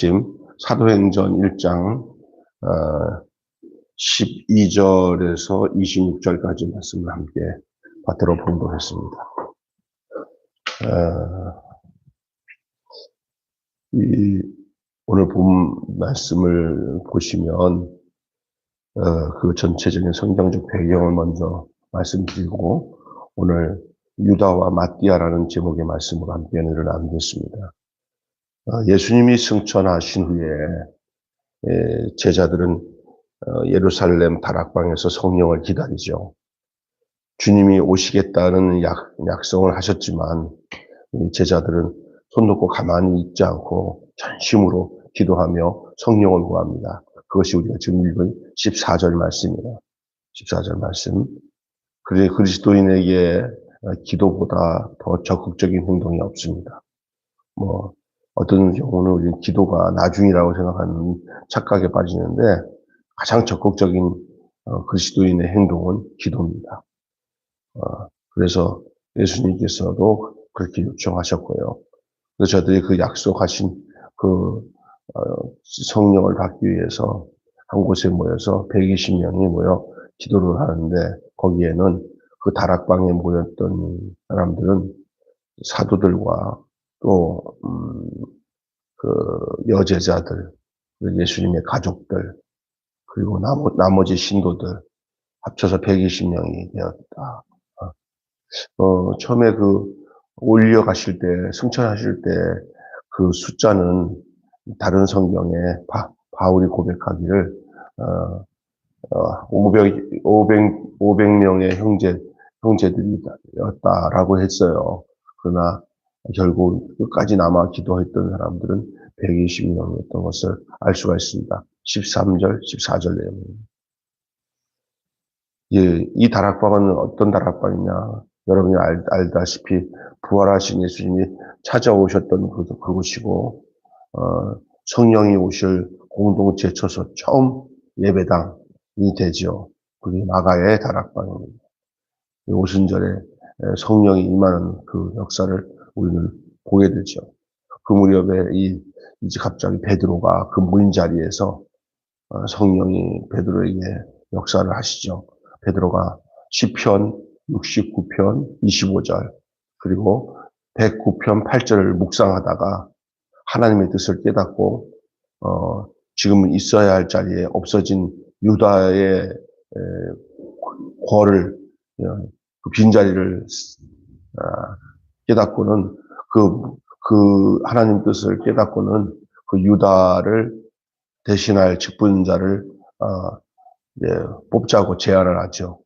지금 사도행전 1장 12절에서 26절까지 말씀을 함께 받들어 본도했습니다. 오늘 본 말씀을 보시면 그 전체적인 성경적 배경을 먼저 말씀드리고 오늘 유다와 마띠아라는 제목의 말씀으로 함께 은혜를 나누겠습니다. 예수님이 승천하신 후에 제자들은 예루살렘 다락방에서 성령을 기다리죠. 주님이 오시겠다는 약속을 하셨지만 제자들은 손 놓고 가만히 있지 않고 전심으로 기도하며 성령을 구합니다. 그것이 우리가 지금 읽은 14절 말씀입니다. 14절 말씀. 그리스도인에게 기도보다 더 적극적인 행동이 없습니다. 어떤 경우는 우리 기도가 나중이라고 생각하는 착각에 빠지는데 가장 적극적인 그리스도인의 행동은 기도입니다. 그래서 예수님께서도 그렇게 요청하셨고요. 그래서 저들이 그 약속하신 성령을 받기 위해서 한 곳에 모여서 120명이 모여 기도를 하는데 거기에는 그 다락방에 모였던 사람들은 사도들과 또 여제자들, 예수님의 가족들, 그리고 나머지 신도들 합쳐서 120명이 되었다. 처음에 올려가실 때, 승천하실 때 그 숫자는 다른 성경에 바울이 고백하기를 500명의 형제들이었다라고 했어요. 그러나 결국 끝까지 남아 기도했던 사람들은 120명이었던 것을 알 수가 있습니다. 13절, 14절 내용입니다. 이 다락방은 어떤 다락방이냐? 여러분이 알다시피 부활하신 예수님이 찾아오셨던 그곳이고 성령이 오실 공동체 처소 처음 예배당이 되죠. 그게 마가의 다락방입니다. 오순절에 성령이 임하는 그 역사를 우리는 보게 되죠. 그 무렵에 이제 갑자기 베드로가 그 모인 자리에서 성령이 베드로에게 역사를 하시죠. 베드로가 시편 69편 25절 그리고 109편 8절을 묵상하다가 하나님의 뜻을 깨닫고 지금은 있어야 할 자리에 없어진 유다의 궐을 그 빈자리를 깨닫고는 그 하나님 뜻을 깨닫고는 그 유다를 대신할 직분자를 뽑자고 제안을 하죠.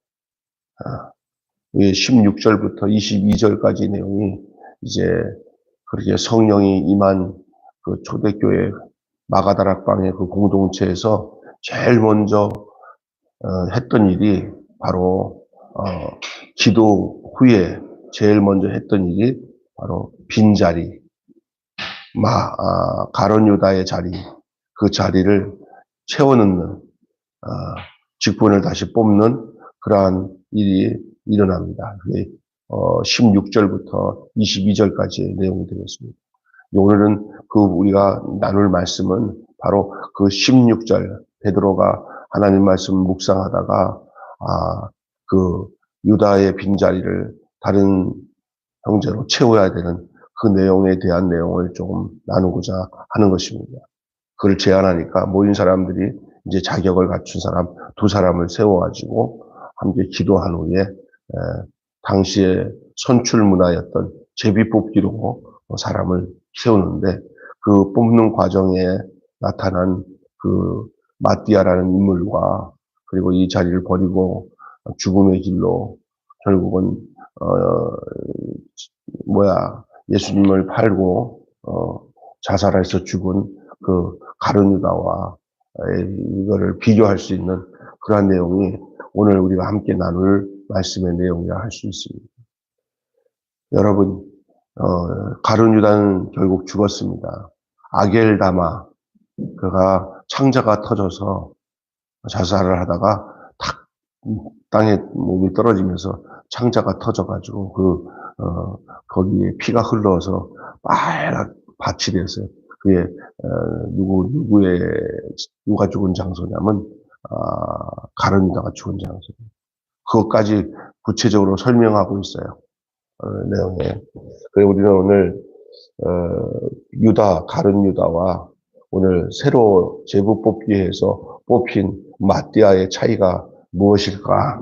16절부터 22절까지 내용이 이제 그렇게 성령이 임한 그 초대교회 마가다락방의 그 공동체에서 제일 먼저 했던 일이 바로 기도 후에 제일 먼저 했던 일이 바로 빈자리, 가룟 유다의 자리, 그 자리를 채워넣는 직분을 다시 뽑는 그러한 일이 일어납니다. 그게 16절부터 22절까지의 내용이 되겠습니다. 오늘은 우리가 나눌 말씀은 바로 그 16절 베드로가 하나님 말씀을 묵상하다가 그 유다의 빈자리를 다른 형제로 채워야 되는 그 내용에 대한 내용을 조금 나누고자 하는 것입니다. 그걸 제안하니까 모인 사람들이 이제 자격을 갖춘 사람 두 사람을 세워가지고 함께 기도한 후에 당시에 선출 문화였던 제비 뽑기로 사람을 세우는데 그 뽑는 과정에 나타난 그 마띠아라는 인물과 그리고 이 자리를 버리고 죽음의 길로 결국은 예수님을 팔고 자살해서 죽은 그 가룟 유다와 이거를 비교할 수 있는 그러한 내용이 오늘 우리가 함께 나눌 말씀의 내용이라 할 수 있습니다. 여러분, 가룟 유다는 결국 죽었습니다. 아겔다마, 그가 창자가 터져서 자살을 하다가 탁 땅에 몸이 떨어지면서 창자가 터져가지고 거기에 피가 흘러서 빨갛 밭이 됐어요. 그의 누가 죽은 장소냐면 가룟 유다가 죽은 장소. 그것까지 구체적으로 설명하고 있어요. 내용에. 그리고 우리는 오늘 가룟 유다와 오늘 새로 제부 뽑기에서 뽑힌 마띠아의 차이가 무엇일까?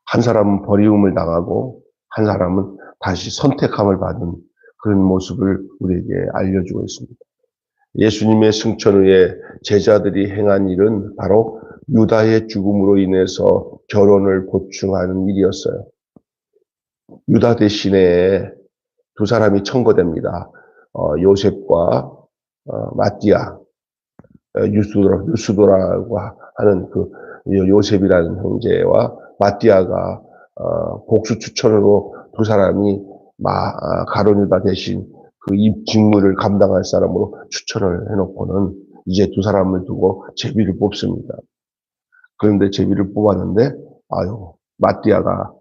한 사람은 버리움을 당하고 한 사람은 다시 선택함을 받은 그런 모습을 우리에게 알려주고 있습니다. 예수님의 승천 후에 제자들이 행한 일은 바로 유다의 죽음으로 인해서 결혼을 보충하는 일이었어요. 유다 대신에 두 사람이 청거됩니다. 요셉과 마띠아, 유스도라고 하는 그 요셉이라는 형제와 마띠아가 복수 추천으로 두 사람이 가룟 유다 대신 그 직무를 감당할 사람으로 추천을 해놓고는 이제 두 사람을 두고 제비를 뽑습니다. 그런데 제비를 뽑았는데 마띠아가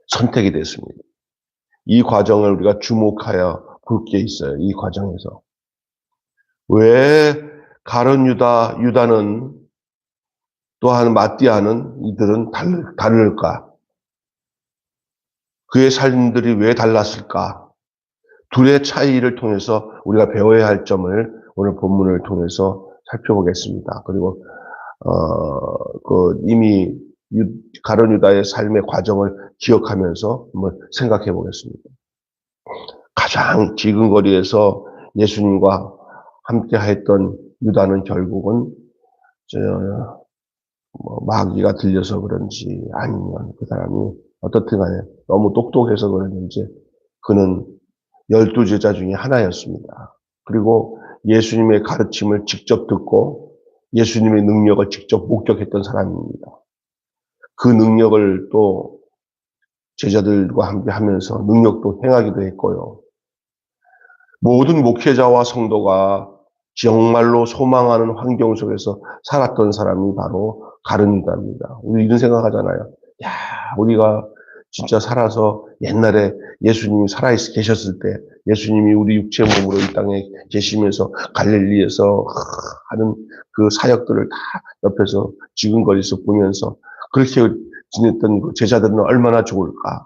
선택이 됐습니다. 이 과정을 우리가 주목하여 볼 게 있어요. 이 과정에서. 왜 가룟 유다는 또한 마띠아는 이들은 다를까? 그의 삶들이 왜 달랐을까? 둘의 차이를 통해서 우리가 배워야 할 점을 오늘 본문을 통해서 살펴보겠습니다. 그리고 이미 가룟 유다의 삶의 과정을 기억하면서 한번 생각해 보겠습니다. 가장 지근거리에서 예수님과 함께 했던 유다는 결국은 마귀가 들려서 그런지 아니면 그 사람이 어떻든 간에 너무 똑똑해서 그랬는지 그는 12제자 중에 하나였습니다. 그리고 예수님의 가르침을 직접 듣고 예수님의 능력을 직접 목격했던 사람입니다. 그 능력을 또 제자들과 함께 하면서 능력도 행하기도 했고요. 모든 목회자와 성도가 정말로 소망하는 환경 속에서 살았던 사람이 바로 가룟 유다입니다. 우리 이런 생각하잖아요. 야, 우리가 진짜 살아서 옛날에 예수님이 계셨을 때 예수님이 우리 육체 몸으로 이 땅에 계시면서 갈릴리에서 하는 그 사역들을 다 옆에서 지근거리서 보면서 그렇게 지냈던 그 제자들은 얼마나 좋을까.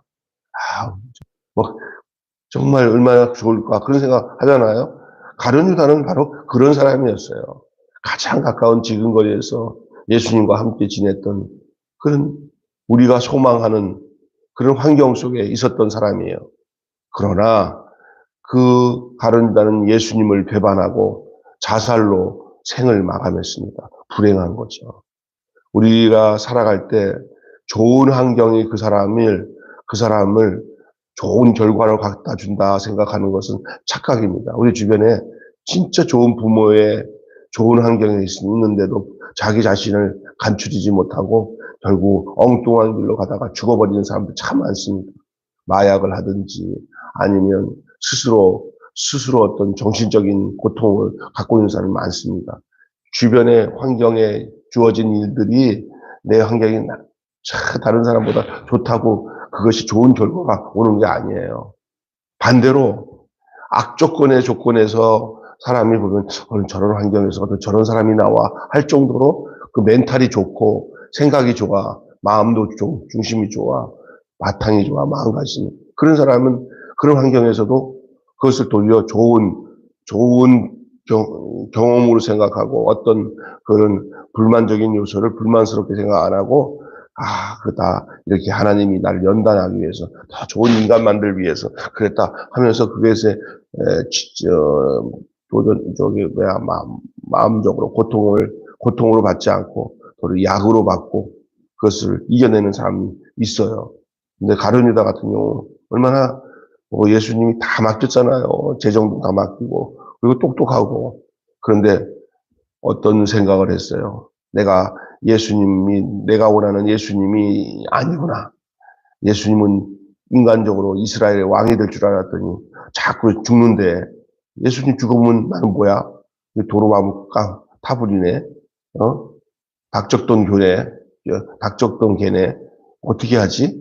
정말 얼마나 좋을까 그런 생각 하잖아요. 가룟 유다는 바로 그런 사람이었어요. 가장 가까운 지근거리에서 예수님과 함께 지냈던 그런 우리가 소망하는 그런 환경 속에 있었던 사람이에요. 그러나 그 가룟 유다는 예수님을 배반하고 자살로 생을 마감했습니다. 불행한 거죠. 우리가 살아갈 때 좋은 환경이 그 사람을 좋은 결과를 갖다 준다 생각하는 것은 착각입니다. 우리 주변에 진짜 좋은 부모의 좋은 환경에 있는데도 자기 자신을 감추지 못하고 결국 엉뚱한 길로 가다가 죽어버리는 사람들 참 많습니다. 마약을 하든지 아니면 스스로 어떤 정신적인 고통을 갖고 있는 사람이 많습니다. 주변의 환경에 주어진 일들이 내 환경이 다른 사람보다 좋다고 그것이 좋은 결과가 오는 게 아니에요. 반대로 악조건의 조건에서 사람이 보면 저런 환경에서 저런 사람이 나와 할 정도로 그 멘탈이 좋고 생각이 좋아, 마음도 중심이 좋아, 바탕이 좋아, 마음가짐이 그런 사람은 그런 환경에서도 그것을 돌려 좋은 경험으로 생각하고 어떤 그런 불만적인 요소를 불만스럽게 생각 안 하고 그렇다. 이렇게 하나님이 나를 연단하기 위해서, 더 좋은 인간 만들기 위해서, 그랬다 하면서 그것에, 마음적으로 고통으로 받지 않고, 도리어 약으로 받고, 그것을 이겨내는 사람이 있어요. 근데 가룟 유다 같은 경우, 얼마나, 예수님이 다 맡겼잖아요. 재정도 다 맡기고, 그리고 똑똑하고. 그런데 어떤 생각을 했어요. 내가 원하는 예수님이 아니구나. 예수님은 인간적으로 이스라엘의 왕이 될 줄 알았더니 자꾸 죽는데 예수님 죽으면 나는 뭐야? 도로마무 타불이네. 닭적던 개네. 어떻게 하지?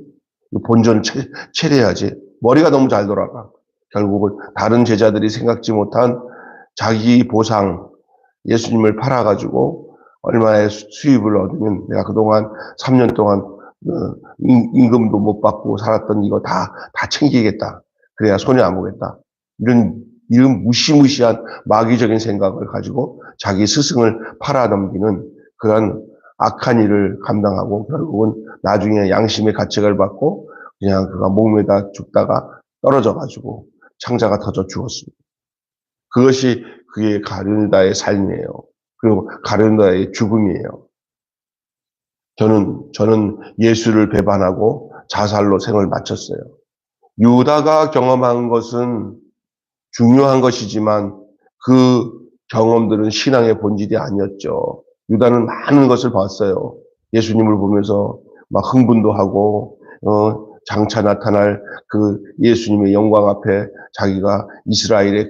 본전 체례해야지. 머리가 너무 잘 돌아가. 결국은 다른 제자들이 생각지 못한 자기 보상, 예수님을 팔아가지고 얼마의 수입을 얻으면 내가 그동안 3년 동안 임금도 못 받고 살았던 이거 다 챙기겠다. 그래야 손해 안 보겠다. 이런 무시무시한 마귀적인 생각을 가지고 자기 스승을 팔아넘기는 그런 악한 일을 감당하고 결국은 나중에 양심의 가책을 받고 그냥 그가 목매다 죽다가 떨어져가지고 창자가 터져 죽었습니다. 그것이 그의 가룟유다의 삶이에요. 그리고 가룟유다의 죽음이에요. 저는 예수를 배반하고 자살로 생을 마쳤어요. 유다가 경험한 것은 중요한 것이지만 그 경험들은 신앙의 본질이 아니었죠. 유다는 많은 것을 봤어요. 예수님을 보면서 막 흥분도 하고 장차 나타날 그 예수님의 영광 앞에 자기가 이스라엘의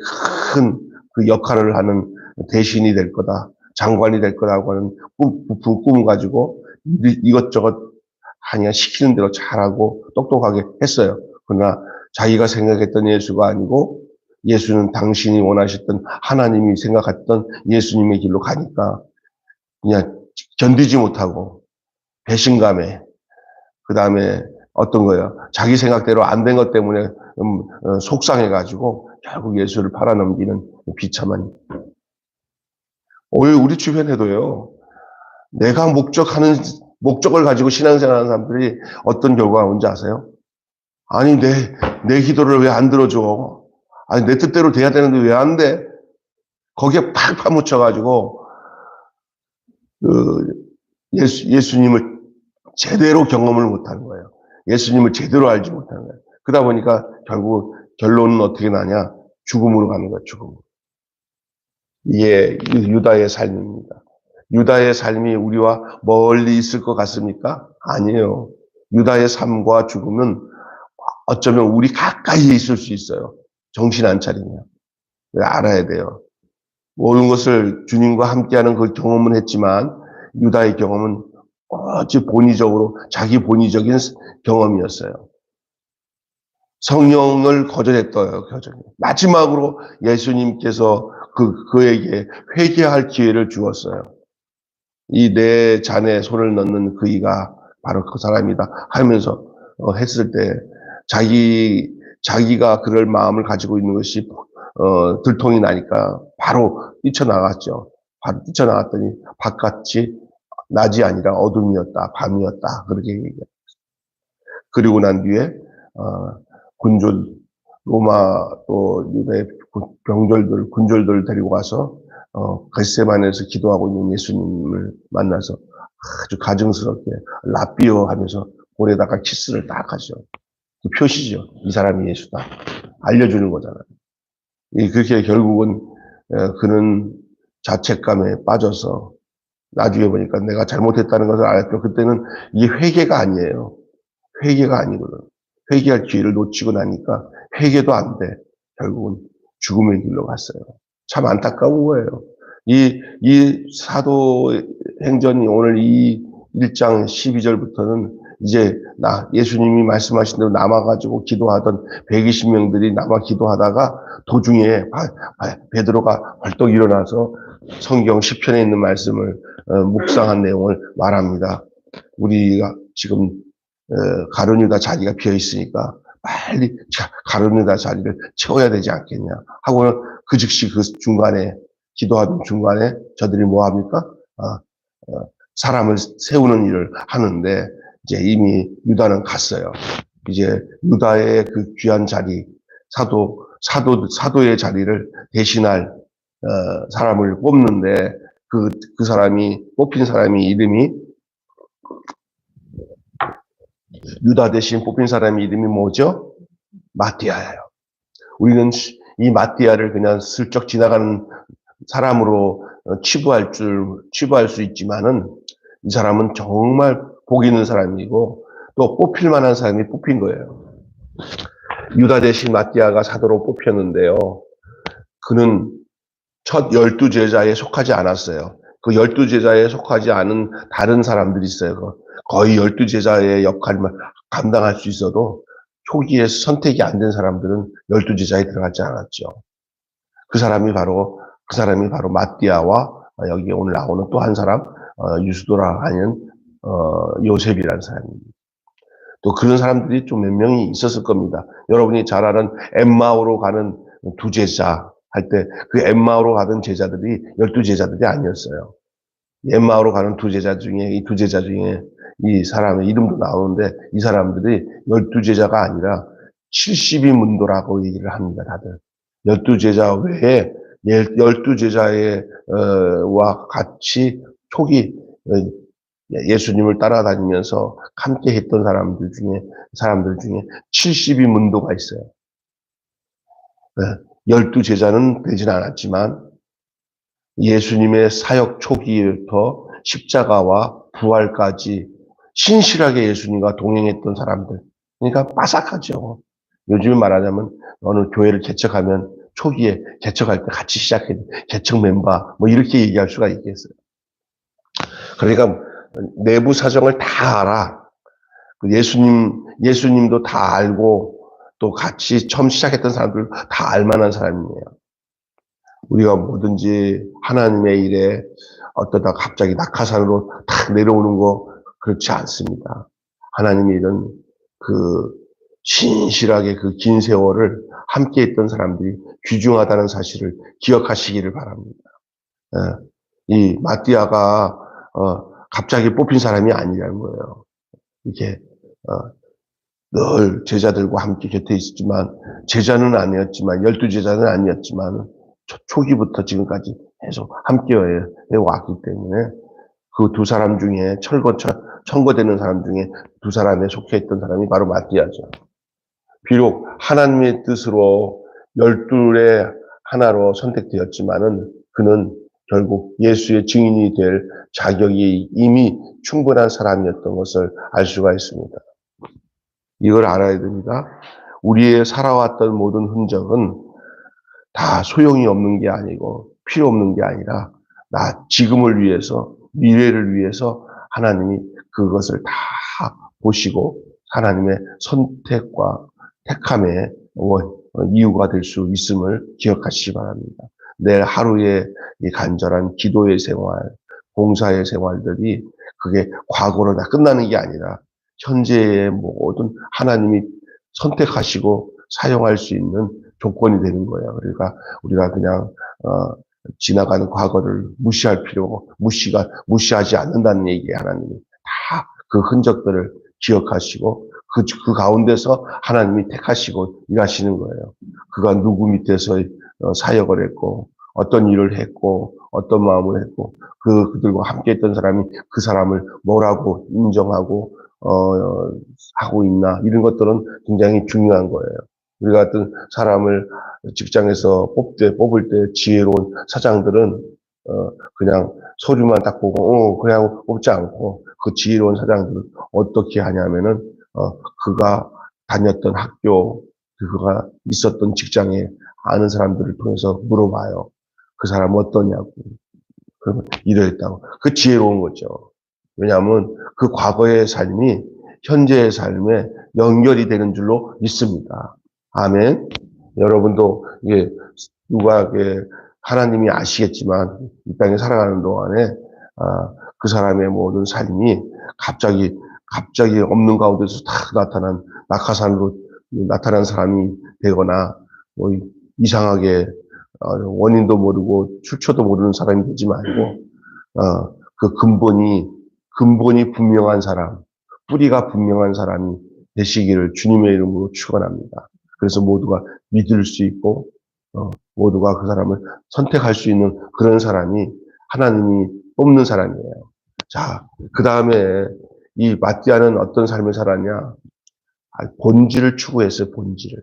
큰 그 역할을 하는 대신이 될 거다. 장관이 될 거라고 하는 꿈 가지고 이것저것 그냥 시키는 대로 잘하고 똑똑하게 했어요. 그러나 자기가 생각했던 예수가 아니고 예수는 당신이 원하셨던 하나님이 생각했던 예수님의 길로 가니까 그냥 견디지 못하고 배신감에 그 다음에 어떤 거예요? 자기 생각대로 안 된 것 때문에 속상해가지고 결국 예수를 팔아넘기는 비참한. 오늘 우리 주변에도요. 내가 목적을 가지고 신앙생활하는 사람들이 어떤 결과가 온지 아세요? 아니 내 기도를 왜 안 들어줘? 아니 내 뜻대로 돼야 되는데 왜 안 돼? 거기에 팍 파묻혀가지고 예수님을 제대로 경험을 못하는 거예요. 예수님을 제대로 알지 못하는 거예요. 그러다 보니까 결국 결론은 어떻게 나냐? 죽음으로 가는 거예요. 죽음. 이게 유다의 삶입니다. 유다의 삶이 우리와 멀리 있을 것 같습니까? 아니에요. 유다의 삶과 죽음은 어쩌면 우리 가까이에 있을 수 있어요. 정신 안 차리면. 알아야 돼요. 모든 것을 주님과 함께하는 그 경험은 했지만 유다의 경험은 어찌 자기 본의적인 경험이었어요. 성령을 거절했어요. 마지막으로 예수님께서 그에게 회개할 기회를 주었어요. 이 내 잔에 손을 넣는 그이가 바로 그 사람이다 하면서 했을 때 자기가 그럴 마음을 가지고 있는 것이 들통이 나니까 바로 뛰쳐나갔죠. 바로 뛰쳐나갔더니 바깥이 낮이 아니라 어둠이었다, 밤이었다 그렇게 얘기해요. 그리고 난 뒤에 로마 또 유대 군졸들을 데리고 와서 겟세마네에서 기도하고 있는 예수님을 만나서 아주 가증스럽게 라삐오 하면서 볼에다가 키스를 딱 하죠. 그 표시죠. 이 사람이 예수다. 알려주는 거잖아요. 그렇게 결국은 그는 자책감에 빠져서 나중에 보니까 내가 잘못했다는 것을 알았죠. 그때는 이게 회개가 아니에요. 회개가 아니거든. 회개할 기회를 놓치고 나니까 회개도 안 돼. 결국은 죽음의 길로 갔어요. 참 안타까운 거예요. 이 사도행전이 오늘 이 1장 12절부터는 이제 예수님이 말씀하신 대로 남아가지고 기도하던 120명들이 남아 기도하다가 도중에 베드로가 벌떡 일어나서 성경 시편에 있는 말씀을 묵상한 내용을 말합니다. 우리가 지금 가룟유다 자리가 비어 있으니까 빨리 가룟유다 자리를 채워야 되지 않겠냐 하고는 그 즉시 그 중간에 기도하던 중간에 저들이 뭐 합니까? 사람을 세우는 일을 하는데 이제 이미 유다는 갔어요. 이제 유다의 그 귀한 자리, 사도의 자리를 대신할 사람을 뽑는데 그 사람이 뽑힌 사람이 이름이 유다 대신 뽑힌 사람의 이름이 뭐죠? 마띠아예요. 우리는 이 마띠아를 그냥 슬쩍 지나가는 사람으로 치부할 수 있지만은 이 사람은 정말 복 있는 사람이고 또 뽑힐 만한 사람이 뽑힌 거예요. 유다 대신 마띠아가 사도로 뽑혔는데요. 그는 첫 12제자에 속하지 않았어요. 그 12제자에 속하지 않은 다른 사람들이 있어요. 거의 12제자의 역할만 감당할 수 있어도 초기에 선택이 안 된 사람들은 12제자에 들어가지 않았죠. 그 사람이 바로 마띠아와 여기 오늘 나오는 또 한 사람, 유스도라 하는 요셉이라는 사람입니다. 또 그런 사람들이 좀 몇 명이 있었을 겁니다. 여러분이 잘 아는 엠마오로 가는 두 제자 할 때 그 엠마오로 가던 제자들이 12제자들이 아니었어요. 엠마오로 가는 이 두 제자 중에 이 사람의 이름도 나오는데 이 사람들이 12제자가 아니라 72문도라고 얘기를 합니다, 다들. 12제자 외에 12제자의 와 같이 초기 예수님을 따라다니면서 함께 했던 사람들 중에 72문도가 있어요. 12제자는 되진 않았지만 예수님의 사역 초기부터 십자가와 부활까지 신실하게 예수님과 동행했던 사람들. 그러니까 빠삭하죠. 요즘에 말하자면 어느 교회를 개척하면 초기에 개척할 때 같이 시작해 개척 멤버 뭐 이렇게 얘기할 수가 있겠어요. 그러니까 내부 사정을 다 알아. 예수님도 다 알고 또 같이 처음 시작했던 사람들 다 알만한 사람이에요. 우리가 뭐든지 하나님의 일에 어떠다 갑자기 낙하산으로 탁 내려오는 거 그렇지 않습니다. 하나님의 일은 그 신실하게 그 긴 세월을 함께 했던 사람들이 귀중하다는 사실을 기억하시기를 바랍니다. 이 마띠아가 갑자기 뽑힌 사람이 아니라는 거예요. 이게 늘 제자들과 함께 곁에 있었지만 제자는 아니었지만 12제자는 아니었지만 초기부터 지금까지 계속 함께 해왔기 때문에 그 두 사람 중에 청거되는 사람 중에 두 사람에 속해 있던 사람이 바로 마띠아죠. 비록 하나님의 뜻으로 12의 하나로 선택되었지만은 그는 결국 예수의 증인이 될 자격이 이미 충분한 사람이었던 것을 알 수가 있습니다. 이걸 알아야 됩니다. 우리의 살아왔던 모든 흔적은 다 소용이 없는 게 아니고 필요 없는 게 아니라 나 지금을 위해서 미래를 위해서 하나님이 그것을 다 보시고 하나님의 선택과 택함의 이유가 될 수 있음을 기억하시기 바랍니다. 내 하루의 이 간절한 기도의 생활, 봉사의 생활들이 그게 과거로 다 끝나는 게 아니라 현재의 모든 하나님이 선택하시고 사용할 수 있는 조건이 되는 거예요. 그러니까 우리가 그냥 지나가는 과거를 무시하지 않는다는 얘기예요. 하나님이 다 그 흔적들을 기억하시고 그 가운데서 하나님이 택하시고 일하시는 거예요. 그가 누구 밑에서 사역을 했고 어떤 일을 했고 어떤 마음을 했고 그들과 함께 했던 사람이 그 사람을 뭐라고 인정하고 하고 있나 이런 것들은 굉장히 중요한 거예요. 우리 같은 사람을 직장에서 뽑을 때 지혜로운 사장들은 그냥 서류만 딱 보고 그냥 뽑지 않고 그 지혜로운 사장들은 어떻게 하냐면은 그가 다녔던 학교, 그가 있었던 직장에 아는 사람들을 통해서 물어봐요. 그 사람 어떠냐고. 그러면 이러했다고. 그 지혜로운 거죠. 왜냐하면 그 과거의 삶이 현재의 삶에 연결이 되는 줄로 믿습니다. 아멘. 여러분도 이게 누가 하나님이 아시겠지만 이 땅에 살아가는 동안에 그 사람의 모든 삶이 갑자기 없는 가운데서 탁 나타난 낙하산으로 나타난 사람이 되거나 뭐 이상하게 원인도 모르고 출처도 모르는 사람이 되지 말고 그 근본이 분명한 사람, 뿌리가 분명한 사람이 되시기를 주님의 이름으로 축원합니다. 그래서 모두가 믿을 수 있고 모두가 그 사람을 선택할 수 있는 그런 사람이 하나님이 뽑는 사람이에요. 자, 그 다음에 이 마띠아는 어떤 삶을 살았냐? 본질을 추구했어요, 본질을.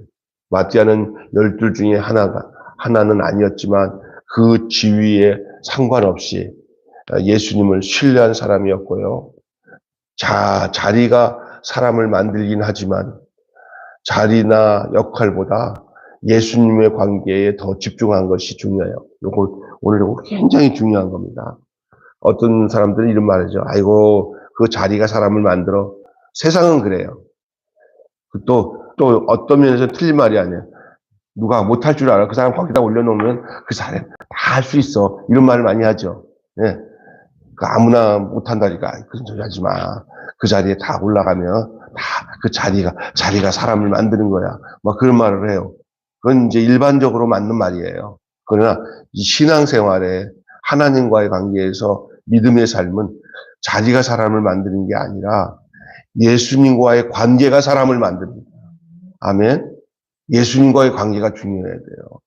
마띠아는 12 중에 하나는 아니었지만 그 지위에 상관없이 예수님을 신뢰한 사람이었고요. 자리가 사람을 만들긴 하지만 자리나 역할보다 예수님의 관계에 더 집중한 것이 중요해요. 오늘 굉장히 중요한 겁니다. 어떤 사람들은 이런 말이죠. 아이고, 그 자리가 사람을 만들어. 세상은 그래요. 또 또 어떤 면에서 틀린 말이 아니에요. 누가 못할 줄 알아. 그 사람 거기다 올려놓으면 그 사람 다 할 수 있어. 이런 말을 많이 하죠. 예. 그 아무나 못한다니까. 그런 소리 하지 마. 그 자리에 다 올라가면 다 그 자리가 사람을 만드는 거야. 막 그런 말을 해요. 그건 이제 일반적으로 맞는 말이에요. 그러나 이 신앙생활에 하나님과의 관계에서 믿음의 삶은 자리가 사람을 만드는 게 아니라 예수님과의 관계가 사람을 만듭니다. 아멘. 예수님과의 관계가 중요해야 돼요.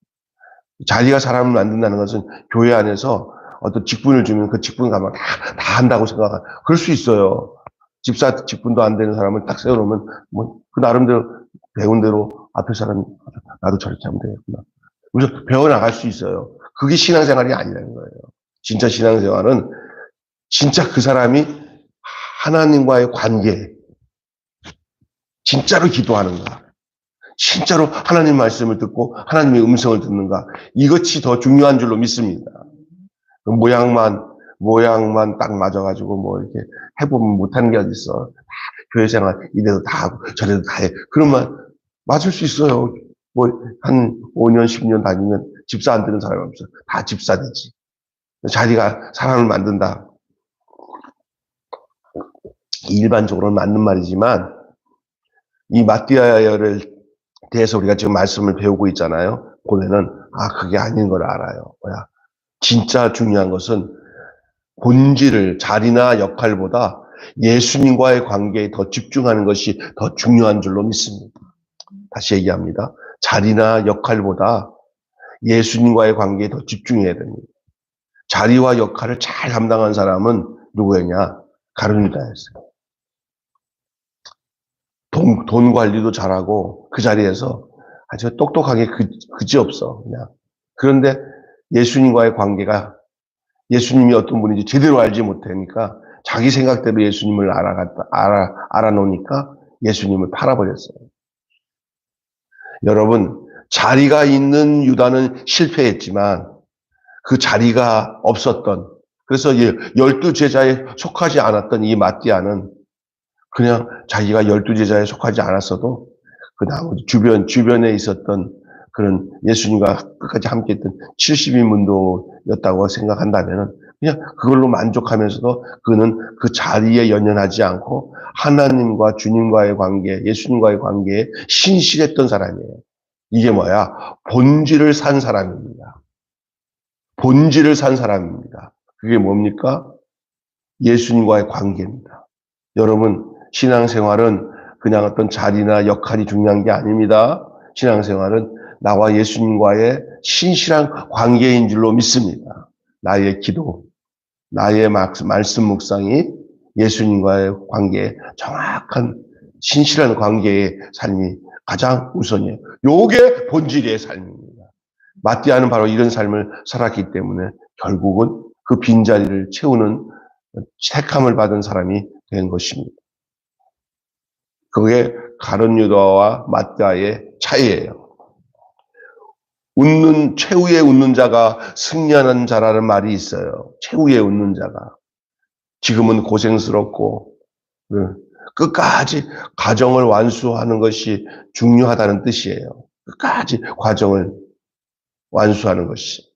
자리가 사람을 만든다는 것은 교회 안에서 어떤 직분을 주면 그 직분 가면 다 한다고 생각하. 그럴 수 있어요. 집사 직분도 안 되는 사람을 딱 세워놓으면 뭐 그 나름대로 배운 대로 앞에 사람이 나도 저렇게 하면 되겠구나. 그래서 배워나갈 수 있어요. 그게 신앙생활이 아니라는 거예요. 진짜 신앙생활은 진짜 그 사람이 하나님과의 관계, 진짜로 기도하는가, 진짜로 하나님 말씀을 듣고 하나님의 음성을 듣는가, 이것이 더 중요한 줄로 믿습니다. 모양만 딱 맞아가지고 뭐 이렇게 해보면 못하는 게 어디 있어. 교회 생활 이래도 다 하고 저래도 다 해. 그러면 맞을 수 있어요. 뭐 한 5년 10년 다니면 집사 안 되는 사람이 없어. 다 집사 되지. 자리가 사람을 만든다. 일반적으로는 맞는 말이지만 이 마띠아를 대해서 우리가 지금 말씀을 배우고 있잖아요. 보면은 그게 아닌 걸 알아요. 뭐야? 진짜 중요한 것은 본질을 자리나 역할보다 예수님과의 관계에 더 집중하는 것이 더 중요한 줄로 믿습니다. 다시 얘기합니다. 자리나 역할보다 예수님과의 관계에 더 집중해야 됩니다. 자리와 역할을 잘 감당한 사람은 누구였냐? 가룟유다였어요. 돈 관리도 잘하고 그 자리에서 아주 똑똑하게 그지없어 그냥. 그런데 예수님과의 관계가 예수님이 어떤 분인지 제대로 알지 못하니까 자기 생각대로 예수님을 알아놓으니까 예수님을 팔아버렸어요. 여러분, 자리가 있는 유다는 실패했지만 그 자리가 없었던, 그래서 12제자에 속하지 않았던 이 마띠아는 그냥 자기가 12제자에 속하지 않았어도 그 나머지 주변에 있었던 그런 예수님과 끝까지 함께했던 70인문도였다고 생각한다면 그냥 그걸로 만족하면서도 그는 그 자리에 연연하지 않고 하나님과 주님과의 관계, 예수님과의 관계에 신실했던 사람이에요. 이게 뭐야? 본질을 산 사람입니다. 본질을 산 사람입니다. 그게 뭡니까? 예수님과의 관계입니다. 여러분, 신앙생활은 그냥 어떤 자리나 역할이 중요한 게 아닙니다. 신앙생활은 나와 예수님과의 신실한 관계인 줄로 믿습니다. 나의 기도, 나의 말씀 묵상이 예수님과의 관계에 정확한 신실한 관계의 삶이 가장 우선이에요. 요게 본질의 삶입니다. 마띠아는 바로 이런 삶을 살았기 때문에 결국은 그 빈자리를 채우는 택함을 받은 사람이 된 것입니다. 그게 가룟유다와 마띠아의 차이예요. 최후에 웃는 자가 승리하는 자라는 말이 있어요. 최후에 웃는 자가. 지금은 고생스럽고 끝까지 과정을 완수하는 것이 중요하다는 뜻이에요. 끝까지 과정을 완수하는 것이.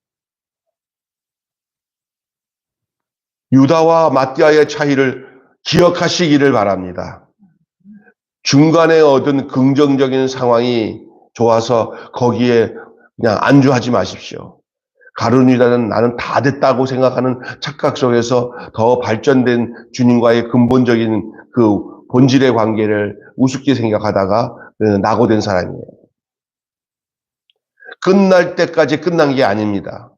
유다와 마띠아의 차이를 기억하시기를 바랍니다. 중간에 얻은 긍정적인 상황이 좋아서 거기에 그냥 안주하지 마십시오. 가룟유다는 나는 다 됐다고 생각하는 착각 속에서 더 발전된 주님과의 근본적인 그 본질의 관계를 우습게 생각하다가 낙오된 사람이에요. 끝날 때까지 끝난 게 아닙니다.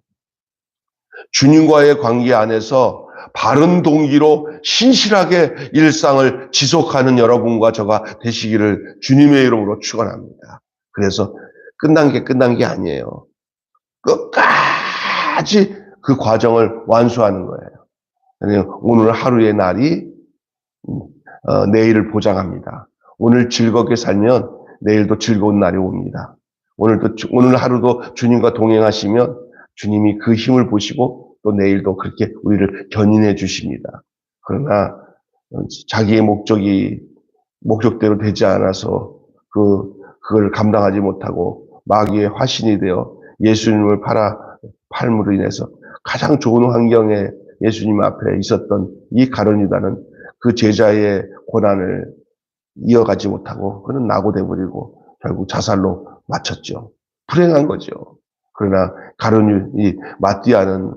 주님과의 관계 안에서 바른 동기로 신실하게 일상을 지속하는 여러분과 저가 되시기를 주님의 이름으로 축원합니다. 그래서 끝난 게 아니에요. 끝까지 그 과정을 완수하는 거예요. 오늘 하루의 날이 내일을 보장합니다. 오늘 즐겁게 살면 내일도 즐거운 날이 옵니다. 오늘 하루도 주님과 동행하시면 주님이 그 힘을 보시고 또 내일도 그렇게 우리를 견인해 주십니다. 그러나 자기의 목적대로 되지 않아서 그 그걸 감당하지 못하고 마귀의 화신이 되어 예수님을 팔므로 인해서 가장 좋은 환경에 예수님 앞에 있었던 이 가룟 유다는 그 제자의 고난을 이어가지 못하고 그는 낙오돼버리고 결국 자살로 마쳤죠. 불행한 거죠. 그러나 이 마띠아는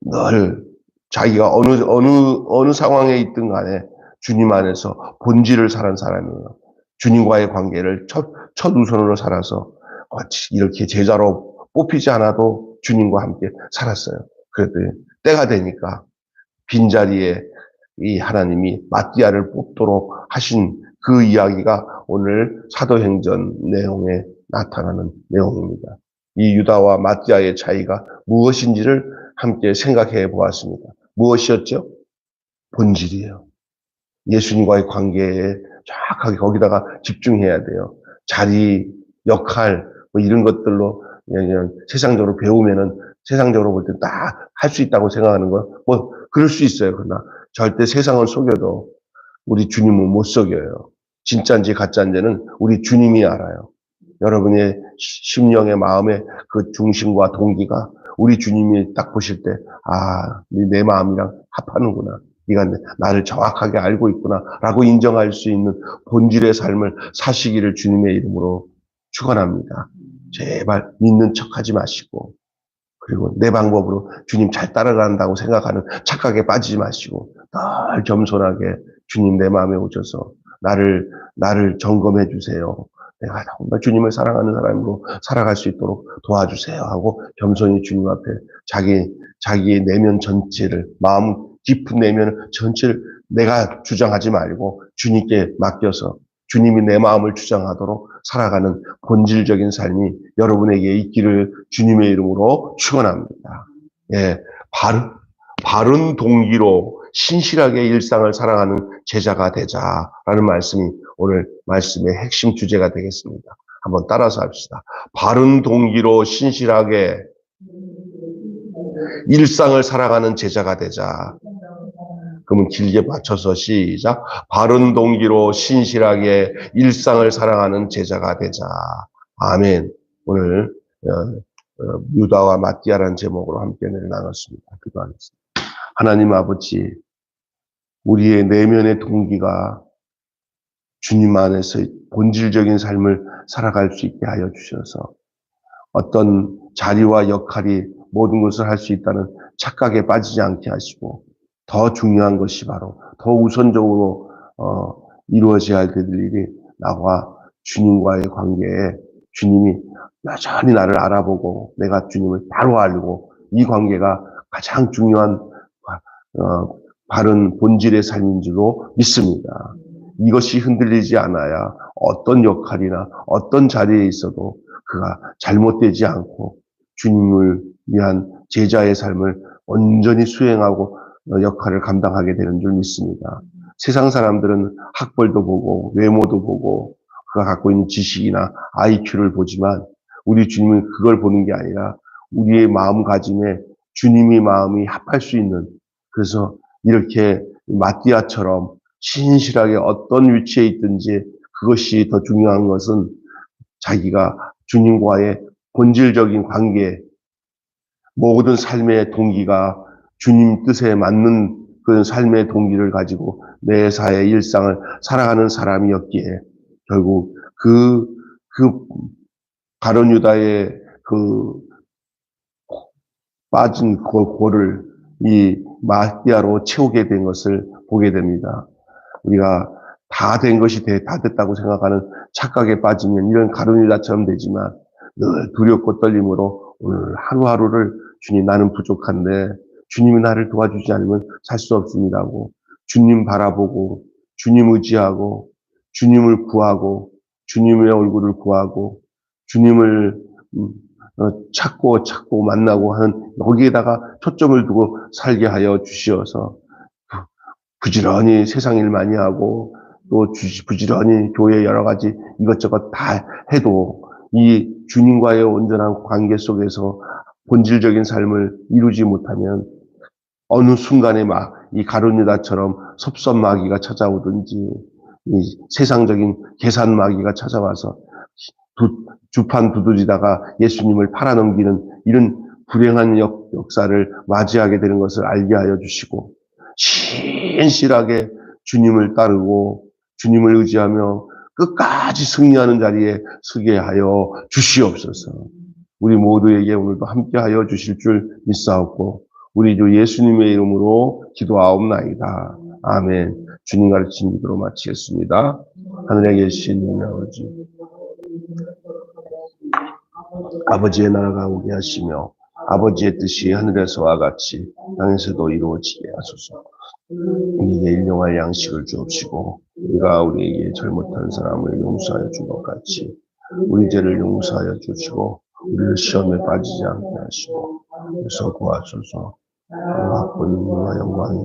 늘 자기가 어느 상황에 있든 간에 주님 안에서 본질을 살은 사람이에요. 주님과의 관계를 첫 우선으로 살아서 이렇게 제자로 뽑히지 않아도 주님과 함께 살았어요. 그랬더니 때가 되니까 빈자리에 이 하나님이 마띠아를 뽑도록 하신 그 이야기가 오늘 사도행전 내용에 나타나는 내용입니다. 이 유다와 마띠아의 차이가 무엇인지를 함께 생각해 보았습니다. 무엇이었죠? 본질이에요. 예수님과의 관계에 정확하게 거기다가 집중해야 돼요. 자리, 역할, 뭐 이런 것들로 그냥 세상적으로 배우면은 세상적으로 볼 때 다 할 수 있다고 생각하는 건 뭐 그럴 수 있어요. 그러나 절대 세상을 속여도 우리 주님은 못 속여요. 진짜인지 가짜인지는 우리 주님이 알아요. 여러분의 심령의 마음의 그 중심과 동기가 우리 주님이 딱 보실 때, 아, 내 마음이랑 합하는구나. 네가 나를 정확하게 알고 있구나. 라고 인정할 수 있는 본질의 삶을 사시기를 주님의 이름으로 축원합니다. 제발 믿는 척하지 마시고, 그리고 내 방법으로 주님 잘 따라간다고 생각하는 착각에 빠지지 마시고, 늘 겸손하게 주님 내 마음에 오셔서 나를 점검해 주세요. 내가 정말 주님을 사랑하는 사람으로 살아갈 수 있도록 도와주세요 하고 겸손히 주님 앞에 자기의 내면 전체를, 마음 깊은 내면 전체를 내가 주장하지 말고 주님께 맡겨서 주님이 내 마음을 주장하도록 살아가는 본질적인 삶이 여러분에게 있기를 주님의 이름으로 축원합니다. 예, 바른 동기로 신실하게 일상을 살아가는 제자가 되자라는 말씀이 오늘 말씀의 핵심 주제가 되겠습니다. 한번 따라서 합시다. 바른 동기로 신실하게 일상을 살아가는 제자가 되자. 그러면 길게 맞춰서 시작. 바른 동기로 신실하게 일상을 살아가는 제자가 되자. 아멘. 오늘 유다와 마띠아라는 제목으로 함께 나눴습니다. 기도하겠습니다. 하나님 아버지, 우리의 내면의 동기가 주님 안에서 본질적인 삶을 살아갈 수 있게 하여 주셔서 어떤 자리와 역할이 모든 것을 할 수 있다는 착각에 빠지지 않게 하시고 더 중요한 것이 바로 더 우선적으로 이루어져야 할 일이 나와 주님과의 관계에 주님이 여전히 나를 알아보고 내가 주님을 바로 알고 이 관계가 가장 중요한 바른 본질의 삶인 줄로 믿습니다. 이것이 흔들리지 않아야 어떤 역할이나 어떤 자리에 있어도 그가 잘못되지 않고 주님을 위한 제자의 삶을 온전히 수행하고 역할을 감당하게 되는 줄 믿습니다. 세상 사람들은 학벌도 보고 외모도 보고 그가 갖고 있는 지식이나 IQ를 보지만 우리 주님은 그걸 보는 게 아니라 우리의 마음가짐에 주님의 마음이 합할 수 있는, 그래서 이렇게 마띠아처럼 신실하게 어떤 위치에 있든지 그것이 더 중요한 것은 자기가 주님과의 본질적인 관계, 모든 삶의 동기가 주님 뜻에 맞는 그런 삶의 동기를 가지고 매사의 일상을 살아가는 사람이었기에 결국 그 가룟 유다의 빠진 골을 이 마띠아로 채우게 된 것을 보게 됩니다. 우리가 다 된 것이 다 됐다고 생각하는 착각에 빠지면 이런 가룟 유다처럼 되지만 늘 두렵고 떨림으로 오늘 하루하루를 주님 나는 부족한데 주님이 나를 도와주지 않으면 살 수 없습니다고 주님 바라보고 주님 의지하고 주님을 구하고 주님의 얼굴을 구하고 주님을 찾고 만나고 하는 여기에다가 초점을 두고 살게 하여 주시어서 부지런히 세상 일 많이 하고 또 부지런히 교회 여러 가지 이것저것 다 해도 이 주님과의 온전한 관계 속에서 본질적인 삶을 이루지 못하면 어느 순간에 막 이 가룟 유다처럼 섭섭마귀가 찾아오든지 이 세상적인 계산 마귀가 찾아와서 주판 두드리다가 예수님을 팔아넘기는 이런 불행한 역사를 맞이하게 되는 것을 알게 하여 주시고, 신실하게 주님을 따르고 주님을 의지하며 끝까지 승리하는 자리에 서게 하여 주시옵소서. 우리 모두에게 오늘도 함께 하여 주실 줄 믿사옵고 우리 주 예수님의 이름으로 기도하옵나이다. 아멘. 주님 가르친 기도로 마치겠습니다. 하늘에 계신 아버지, 아버지의 나라가 오게 하시며 아버지의 뜻이 하늘에서와 같이 땅에서도 이루어지게 하소서. 우리에게 일용할 양식을 주옵시고 우리가 우리에게 잘못한 사람을 용서하여 준 것 같이 우리 죄를 용서하여 주시고 우리를 시험에 빠지지 않게 하시고 그래서 구하소서. 영광과 영광이